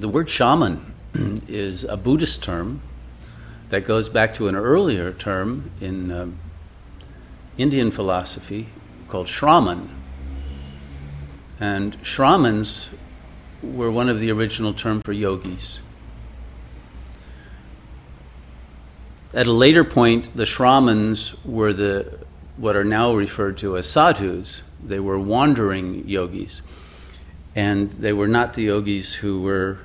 The word shaman is a Buddhist term that goes back to an earlier term in Indian philosophy called Shraman. And Shramans were one of the original terms for yogis. At a later point, the Shramans were what are now referred to as sadhus. They were wandering yogis. And they were not the yogis who were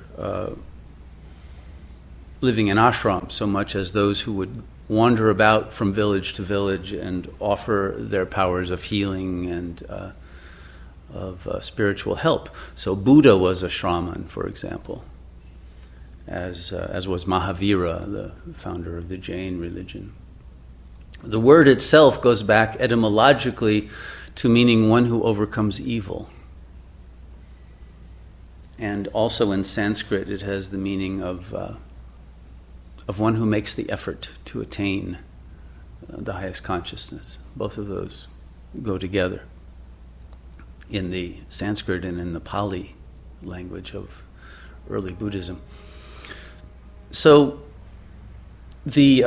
living in ashrams so much as those who would wander about from village to village and offer their powers of healing and of spiritual help. So Buddha was a Shraman, for example, as was Mahavira, the founder of the Jain religion. The word itself goes back etymologically to meaning one who overcomes evil. And also in Sanskrit, it has the meaning of one who makes the effort to attain the highest consciousness. Both of those go together in the Sanskrit and in the Pali language of early Buddhism. So the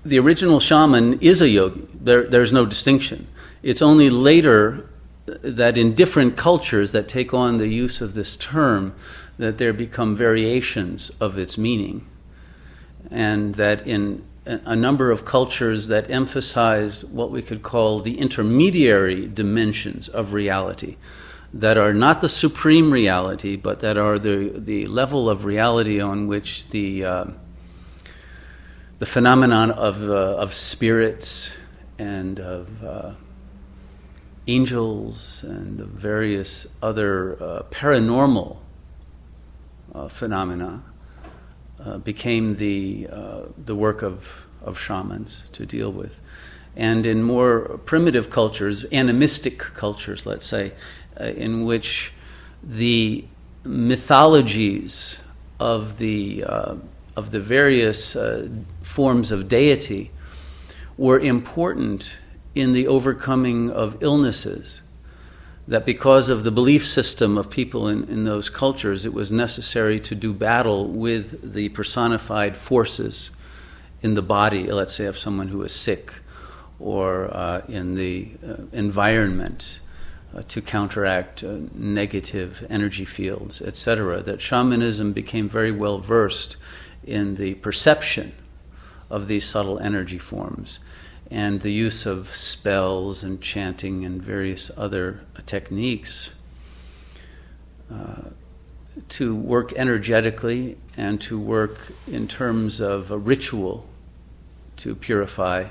original shaman is a yogi. There's no distinction. It's only later that in different cultures that take on the use of this term that there become variations of its meaning, and that in a number of cultures that emphasized what we could call the intermediary dimensions of reality, that are not the supreme reality, but that are the level of reality on which the phenomenon of spirits and of angels and of various other paranormal phenomena became the work of shamans to deal with. And in more primitive cultures, animistic cultures, let's say, in which the mythologies of the various forms of deity were important in the overcoming of illnesses, that because of the belief system of people in those cultures, it was necessary to do battle with the personified forces in the body, let's say of someone who is sick, or in the environment to counteract negative energy fields, etc. That shamanism became very well versed in the perception of these subtle energy forms, and the use of spells and chanting and various other techniques to work energetically and to work in terms of a ritual to purify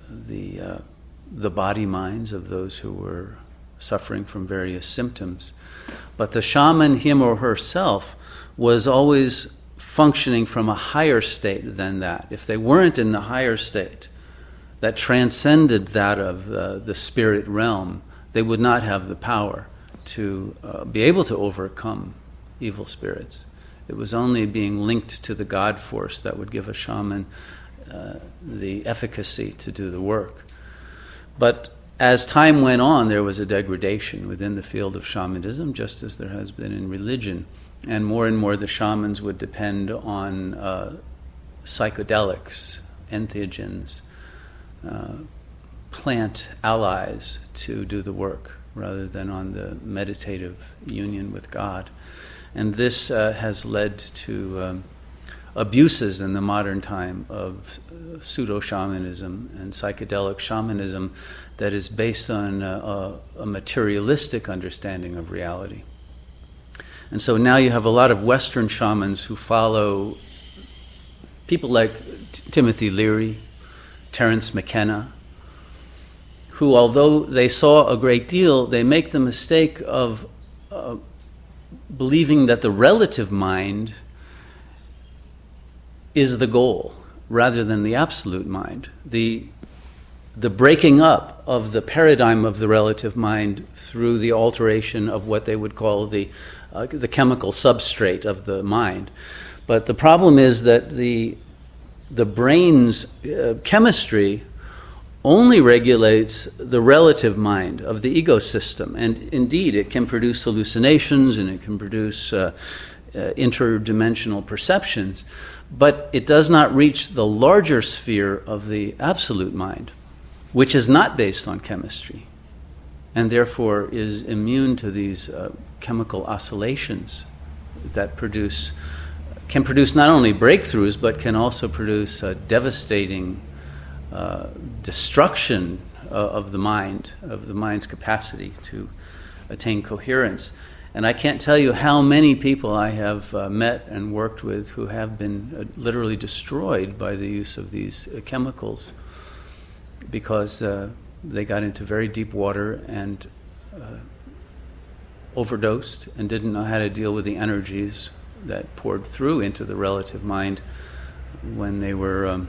the body minds of those who were suffering from various symptoms. But the shaman, him or herself, was always functioning from a higher state than that. If they weren't in the higher state that transcended that of the spirit realm, they would not have the power to be able to overcome evil spirits. It was only being linked to the God force that would give a shaman the efficacy to do the work. But as time went on, there was a degradation within the field of shamanism, just as there has been in religion. And more the shamans would depend on psychedelics, entheogens, plant allies to do the work, rather than on the meditative union with God. And this has led to abuses in the modern time of pseudo-shamanism and psychedelic shamanism that is based on a materialistic understanding of reality. And so now you have a lot of Western shamans who follow people like Timothy Leary, Terrence, McKenna, who, although they saw a great deal, they make the mistake of believing that the relative mind is the goal rather than the absolute mind. The breaking up of the paradigm of the relative mind through the alteration of what they would call the chemical substrate of the mind. But the problem is that the brain's chemistry only regulates the relative mind of the ego system. And indeed, it can produce hallucinations and it can produce interdimensional perceptions, but it does not reach the larger sphere of the absolute mind, which is not based on chemistry, and therefore is immune to these chemical oscillations that can produce not only breakthroughs, but can also produce devastating destruction of the mind's capacity to attain coherence. And I can't tell you how many people I have met and worked with who have been literally destroyed by the use of these chemicals because they got into very deep water and overdosed and didn't know how to deal with the energies that poured through into the relative mind when they were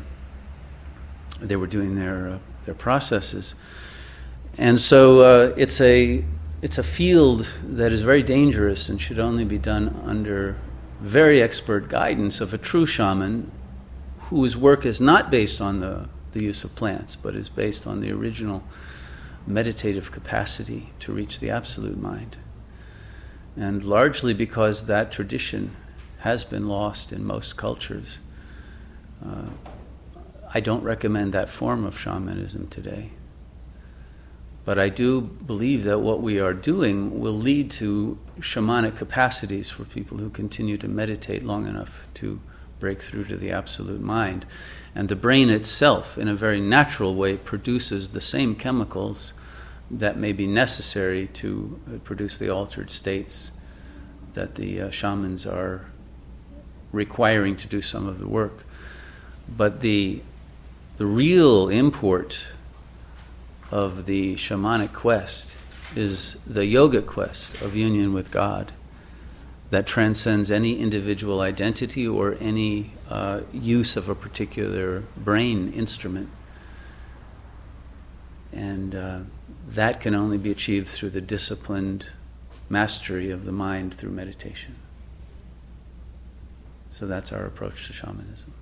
doing their processes. And so it's a field that is very dangerous and should only be done under very expert guidance of a true shaman whose work is not based on the use of plants, but is based on the original meditative capacity to reach the absolute mind. And largely because that tradition has been lost in most cultures, I don't recommend that form of shamanism today. But I do believe that what we are doing will lead to shamanic capacities for people who continue to meditate long enough to break through to the absolute mind. And the brain itself, in a very natural way, produces the same chemicals that may be necessary to produce the altered states that the shamans are requiring to do some of the work. But the real import of the shamanic quest is the yogic quest of union with God that transcends any individual identity or any use of a particular brain instrument. And that can only be achieved through the disciplined mastery of the mind through meditation. So that's our approach to shamanism.